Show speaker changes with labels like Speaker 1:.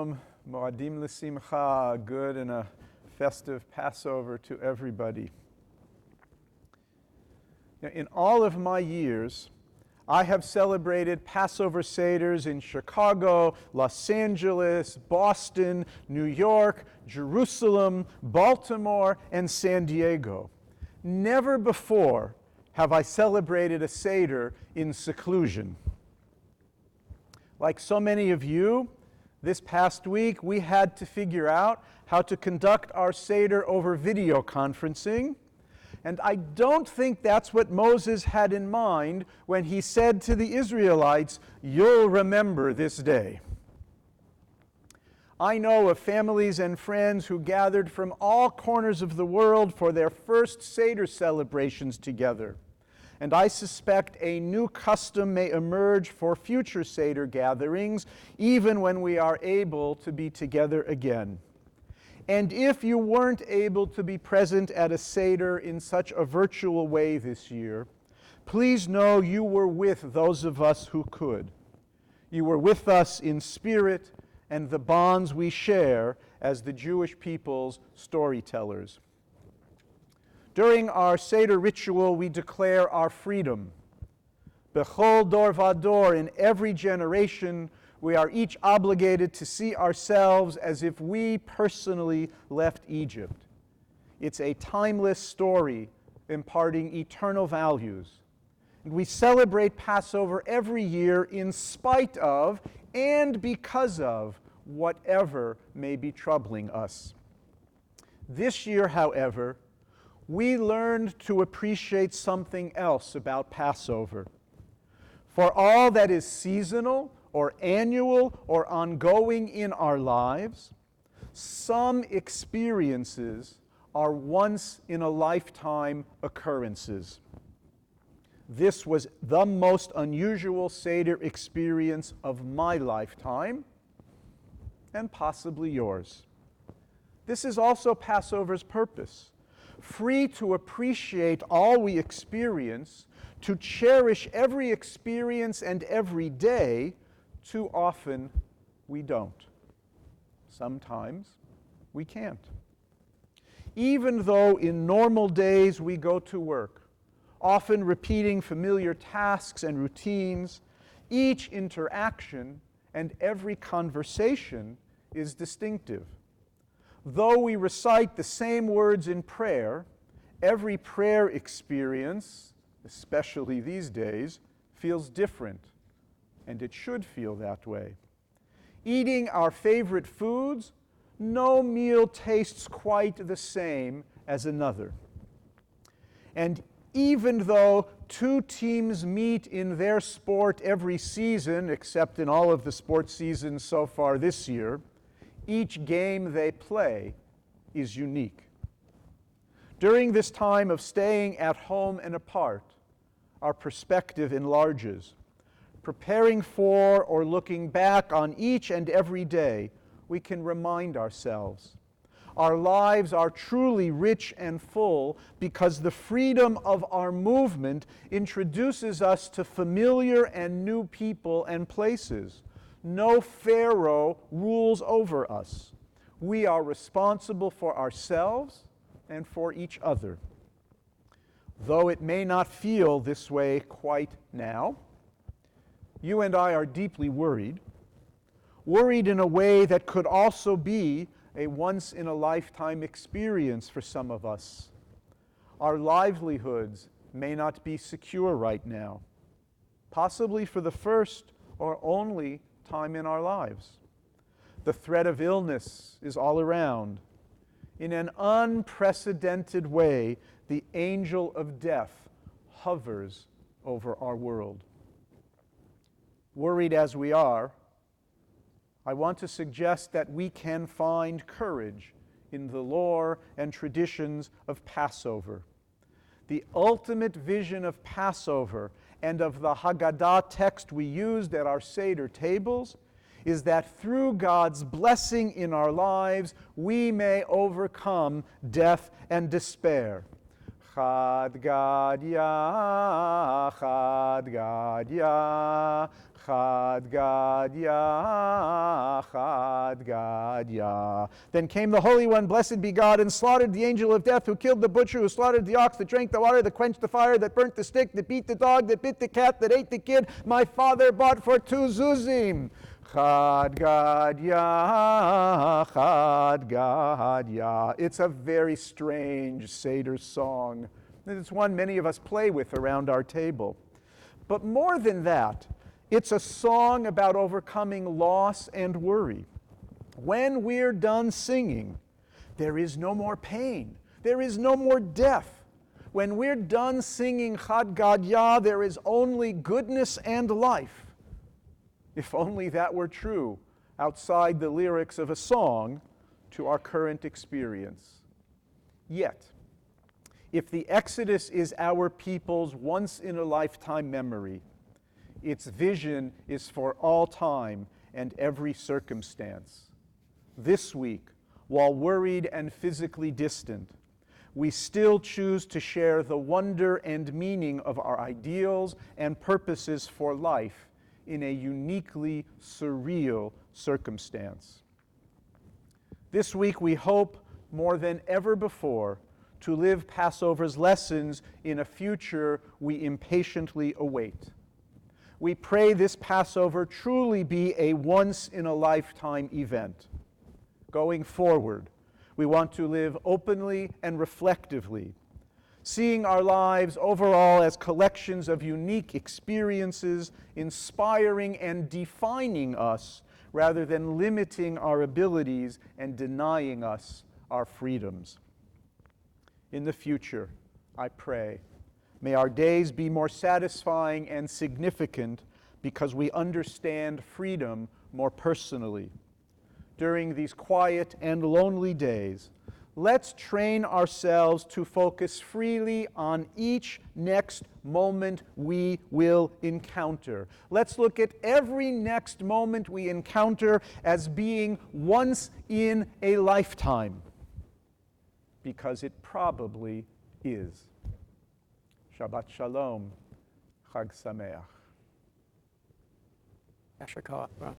Speaker 1: Shalom, Moadim L'Simcha, a good and a festive Passover to everybody. Now, in all of my years, I have celebrated Passover Seders in Chicago, Los Angeles, Boston, New York, Jerusalem, Baltimore, and San Diego. Never before have I celebrated a Seder in seclusion. Like so many of you, this past week we had to figure out how to conduct our Seder over video conferencing. And I don't think that's what Moses had in mind when he said to the Israelites, "You'll remember this day." I know of families and friends who gathered from all corners of the world for their first Seder celebrations together. And I suspect a new custom may emerge for future Seder gatherings, even when we are able to be together again. And if you weren't able to be present at a Seder in such a virtual way this year, please know you were with those of us who could. You were with us in spirit and the bonds we share as the Jewish people's storytellers. During our Seder ritual, we declare our freedom. Bechol dor vador, in every generation, we are each obligated to see ourselves as if we personally left Egypt. It's a timeless story imparting eternal values. And we celebrate Passover every year in spite of and because of whatever may be troubling us. This year, however, we learned to appreciate something else about Passover. For all that is seasonal or annual or ongoing in our lives, some experiences are once-in-a-lifetime occurrences. This was the most unusual Seder experience of my lifetime, and possibly yours. This is also Passover's purpose. Free to appreciate all we experience, to cherish every experience and every day. Too often we don't. Sometimes we can't. Even though in normal days we go to work, often repeating familiar tasks and routines, each interaction and every conversation is distinctive. Though we recite the same words in prayer, every prayer experience, especially these days, feels different, and it should feel that way. Eating our favorite foods, no meal tastes quite the same as another. And even though two teams meet in their sport every season, except in all of the sports seasons so far this year, each game they play is unique. During this time of staying at home and apart, our perspective enlarges. Preparing for or looking back on each and every day, we can remind ourselves our lives are truly rich and full because the freedom of our movement introduces us to familiar and new people and places. No Pharaoh rules over us. We are responsible for ourselves and for each other. Though it may not feel this way quite now, you and I are deeply worried in a way that could also be a once-in-a-lifetime experience for some of us. Our livelihoods may not be secure right now, possibly for the first or only time in our lives. The threat of illness is all around. In an unprecedented way, the angel of death hovers over our world. Worried as we are, I want to suggest that we can find courage in the lore and traditions of Passover. The ultimate vision of Passover and of the Haggadah text we used at our Seder tables is that through God's blessing in our lives, we may overcome death and despair. Chad Gadya, Chad Gadya, Chad Gadya, Chad Gadya. Then came the Holy One, blessed be God, and slaughtered the angel of death, who killed the butcher, who slaughtered the ox, that drank the water, that quenched the fire, that burnt the stick, that beat the dog, that bit the cat, that ate the kid, my father bought for 2 zuzim. Chad Gadya, Chad Gadya. It's a very strange Seder song. It's one many of us play with around our table. But more than that, it's a song about overcoming loss and worry. When we're done singing, there is no more pain. There is no more death. When we're done singing Chad Gadya, there is only goodness and life. If only that were true outside the lyrics of a song to our current experience. Yet, if the Exodus is our people's once-in-a-lifetime memory, its vision is for all time and every circumstance. This week, while worried and physically distant, we still choose to share the wonder and meaning of our ideals and purposes for life in a uniquely surreal circumstance. This week, we hope more than ever before to live Passover's lessons in a future we impatiently await. We pray this Passover truly be a once-in-a-lifetime event. Going forward, we want to live openly and reflectively, seeing our lives overall as collections of unique experiences, inspiring and defining us, rather than limiting our abilities and denying us our freedoms. In the future, I pray, may our days be more satisfying and significant because we understand freedom more personally. During these quiet and lonely days, let's train ourselves to focus freely on each next moment we will encounter. Let's look at every next moment we encounter as being once in a lifetime, because it probably is. Shabbat Shalom, Chag Sameach.
Speaker 2: Yasher Koach, bro.